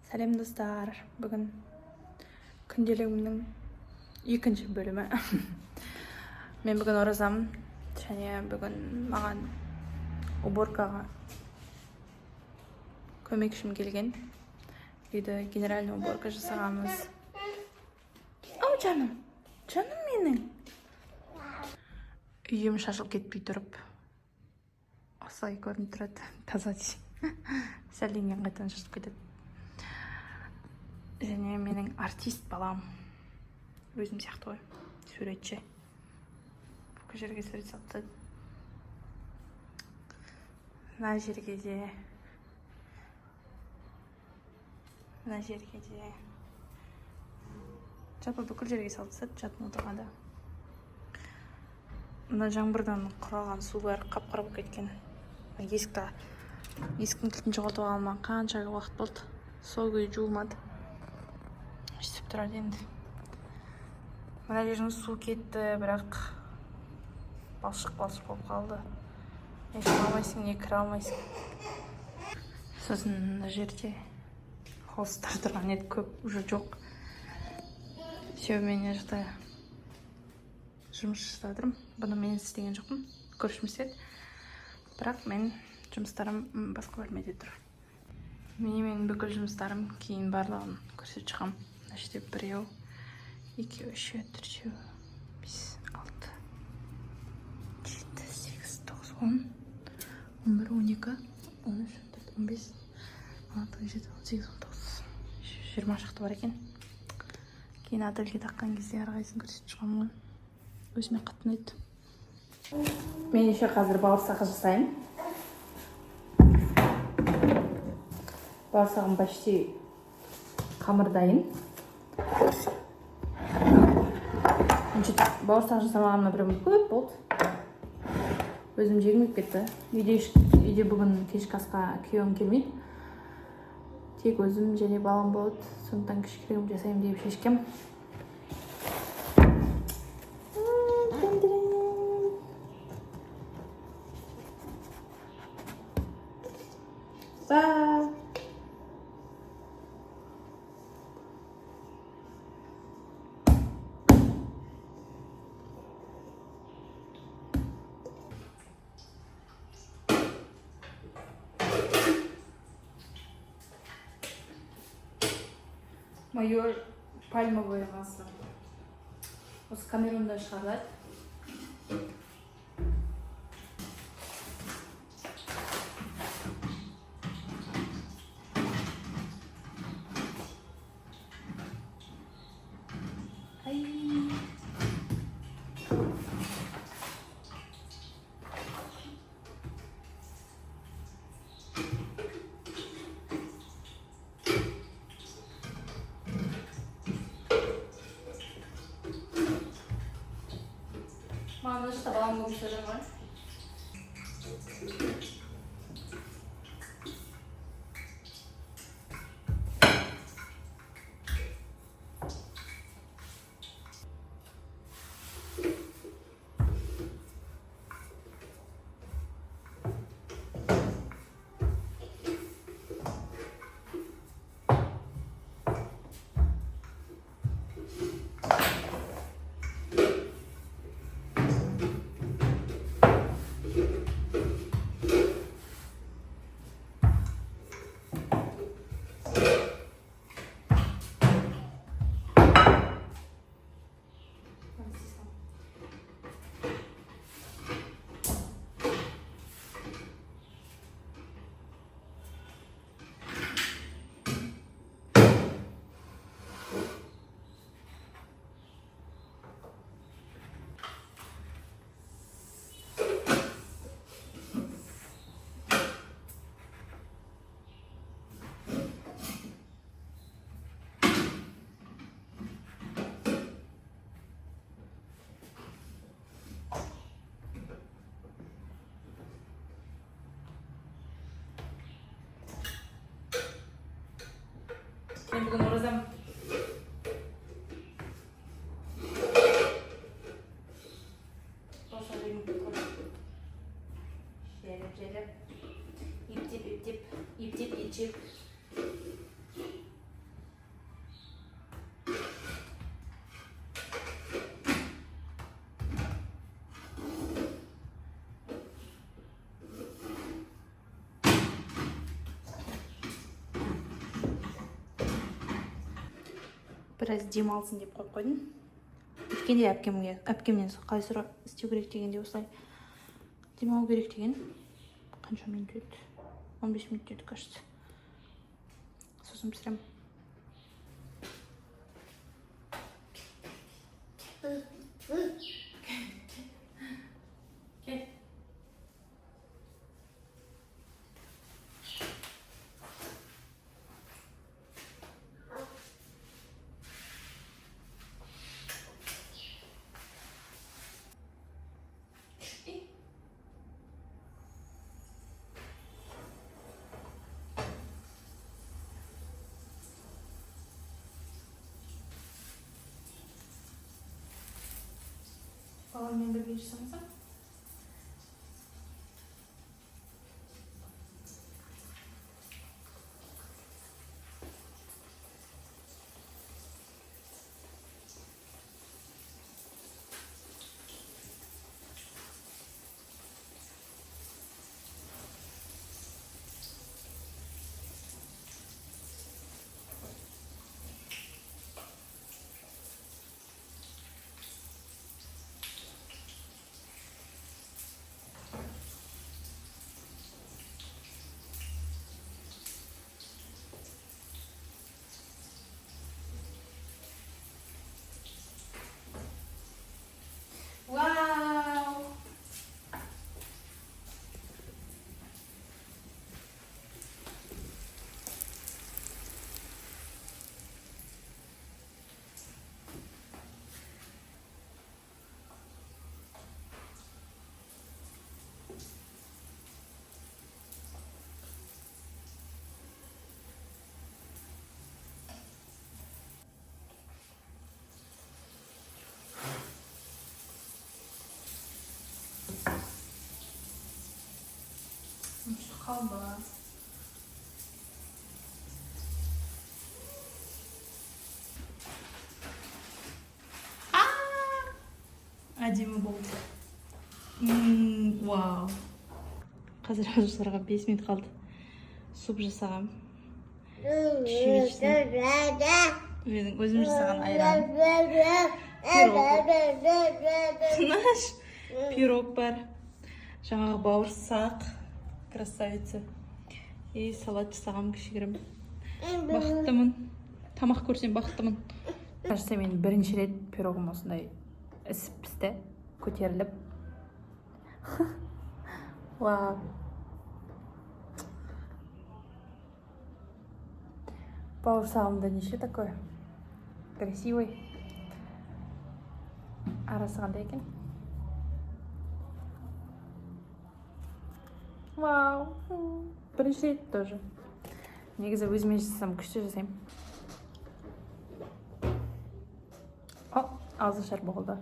Сәлем достар, бүгін күнделігімнің екінші бөлімі. Мен бүгін оразамын, және бүгін маған уборкаға көмекшім келген. Үйді генеральный уборка жасағанбыз. Ау жаным менің. Үйім шашылып кетпей тұрып, осылай көрініп тұрады, таза десең. Сәлденген қайтадан шашылып кетеді. Және менің артист балам. Өзім сияқты ғой, суретші. Бүкіл жерге сурет салып тастады. Мына жерге де. Жалпы бүкіл жерге салып тастады, жатын отырғанда. Мына жаңбырдан құраған су бәрі қап-қара болып кеткен. Есіктің кілтін жоғалтып алғаныма қанша уақыт болды. Сол күйі жуылмады. Үстіп тұрады енді. Мына жердің су кетті, бірақ балшық болып қалды. Не шыға алмайсың, не кіре алмайсың. Сосын мына жерде холстар тұрған еді, көп уже жоқ. Все, мен мына жақта жұмыс жасадым. Бұны мен істеген жоқпын, көршім істеді. Бірақ мен жұмыстарым басқа бөлмеде тұр. Мен бүкіл жұмыстарым кейін барлығын көрсетіп шығам. Мына жерде 1, 2, 3, 4, 5, 6, 7, 8, 9, 10, 11, 12, 13, 14, 15, 16, 17, 18, 19, 20 шақты бар екен. Кейін ательге таққан кезде әрқайсысын көрсетіп шығамын ғой. Өзіме қатты ұнайды. Мен еще қазір бауырсақ жасайын. Бауырсағым почти қамыр дайын. Бауырсақ жасамағаныма бір көп болды. Өзім жегім кетті. Үйде бүгін кешкі асқа күйеуім келмейді. Тек өзім және балам болады. Сондықтан кішкірім жасайым деп шешкем. Майор пальмовый масло. Осы Камерунда шығарылады. Мама, что балам болып сөйлем ғой. Мен бүгін оразам. Желіп. Иптеп. біраз демалсын деп қойып қойдым. Өткенде әпкемнен қалай істеу керек дегенде осылай демалу керек деген. Қанша минут өтті? 15 минут өтті, кажется. Сосын пісіремін. Баламен бірге жасамасам? Вау! Қалба. Әдемі болды. Вау. Қазір жастарға 5 минут қалды. Суп жасағам. Менің өзім жасаған айран. Тыныш. Пирог бар. Жаңағы бауырсақ. Красавица. И салат жасағам кішігірім. Бақыттымын. Тамақ көрсем бақыттымын. Кажется, мен бірінші рет пирогым осындай ісіп пісті, көтеріліп. Вау. Бауырсағымда неше такой красивый. Арасы қандай екен? Вау. Бірінші рет тоже. Негізі өзіме жасасам күшті жасаймын. О, азы шар болды.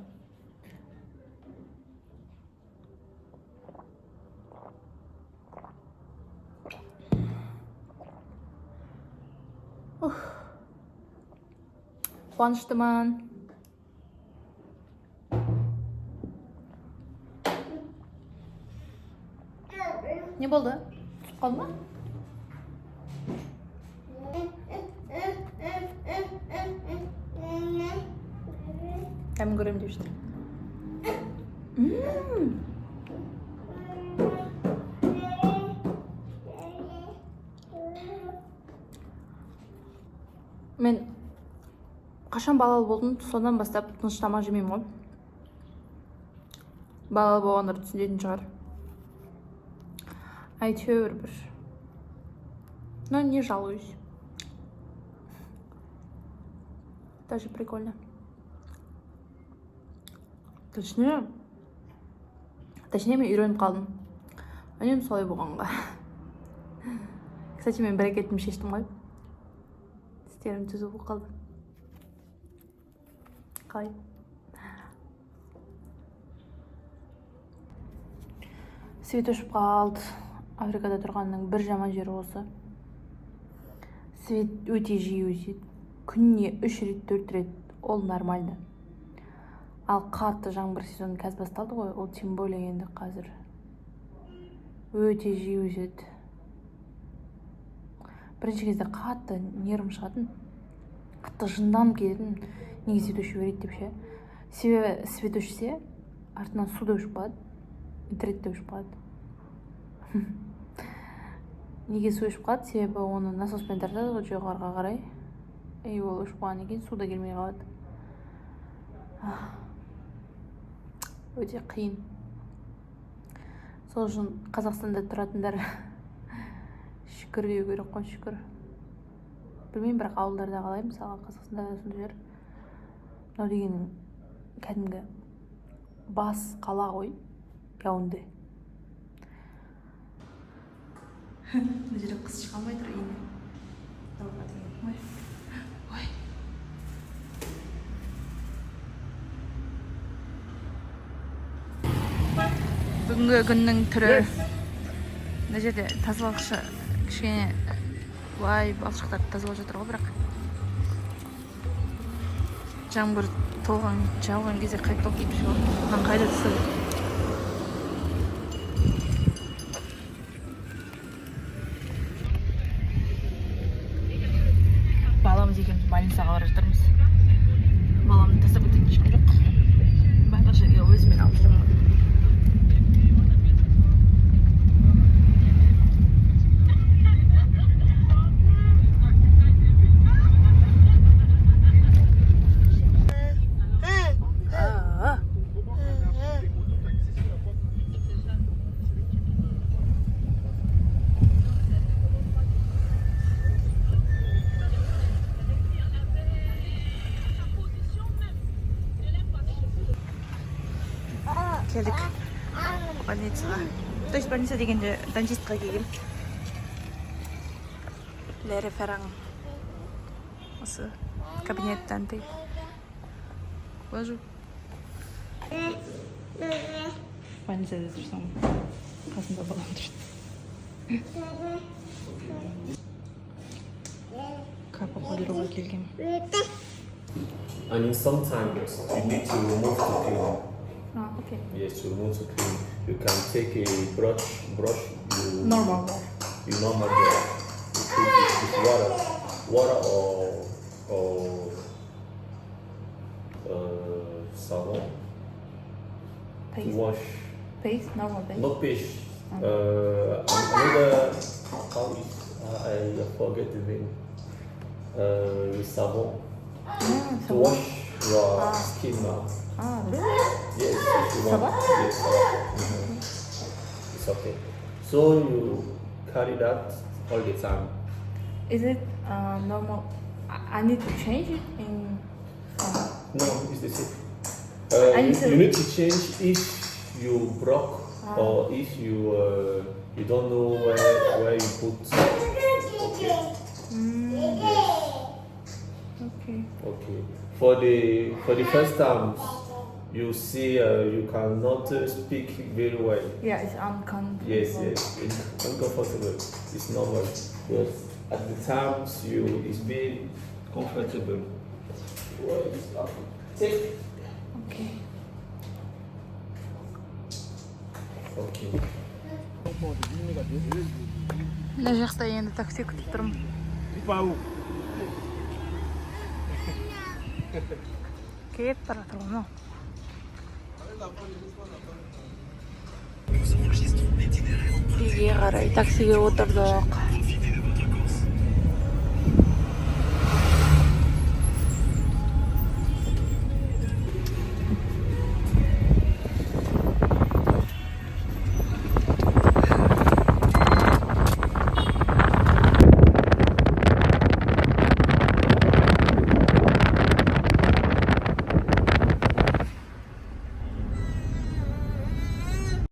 Қуаныштымын. Не болды? Түсіп қалды ма? Кәмін көрем деп жүрдім. Мен қашан балалы болдым, содан бастап тыныш тамақ жемеймін ғой. Балалы болғандар түсінетін шығар. Әйтеуір бір. Но не жалуюсь. Даже прикольно. Точнее, мен үйреніп қалдым. Үнем солай болғанға. Кстати, мен бір әрекетімді шештім ғой. Істерім түзу болып қалды. Қалай? Свет өшіп қалды. Африкада тұрғанның бір жаман жері осы. Свет өте жиі өседі. Күніне 3 рет, 4 рет. Ол нормально. Ал қатты жаңбыр сезоны қазір басталды ғой. Ол тем более енді қазір өте жиі өседі. Бірінші кезде қатты нервім шығатын. қатты жынданып кететін. Неге свет өшіп береді деп ше. Себебі свет өшсе, артынан су да өшіп қалады, интернет те өшіп қалады. Неге су өшіп қалады? Себебі оны насоспен тартады ғой жоғарыға қарай. И ол өшіп қалғаннан кейін су да келмей қалады. Өте қиын. Сол үшін Қазақстанда тұратындар шүкір деу керек қой, шүкір. Білмеймін, бірақ ауылдарда қалай, мысалы Қазақстанда да сондай жер. Мынау дегенің кәдімгі бас қала ғой, Яунде. Мына жерде қыз шыға алмай тұр үйіне. Ой. Бүгінгі күннің түрі. Мына жерде тазалықшы кішкене былай балшықтарды тазалап жатыр ғой, бірақ жаңбыр жауған кезде қайтып келіп шығады. Одан қайда түседі. Баламыз екеуміз больницаға бара жатырмыз. Баламды тастап кететін ешкім жоқ. Барлық жерге өзімен алып жүремін. Келдік больницаға. То есть больница дегенде дантистқа келгем. Ләрі фәраң. Осы кабинеттен тей. Лажу. Больницада тұрсам, қасында балам тұрды. Капа қойдыруға келгем. And sometimes you need to remove the pin. Okay. Yes, to remove the pin. You can take a brush. Normal water. You normal water. You put it with water or savon. Paste. To wash. Paste, normal paste. Not paste. Another how is I forget the name. Savon. To wash your skin now. Really? Yes, if you want. Yes, it's okay. So you carry that all the time. Is it normal? I need to change it in. No, it's the same. You need to change if you broke or if you don't know where you put. Okay. Okay. For the first time, you see you cannot speak very well. Yeah, it's uncomfortable. Yes, it's uncomfortable. It's normal. But at the times it's very comfortable. Take. Okay. Okay. Мына жақта енді такси күтіп тұрмын. Келіп бара тұрмын. Үйге қарай таксиге отырдық.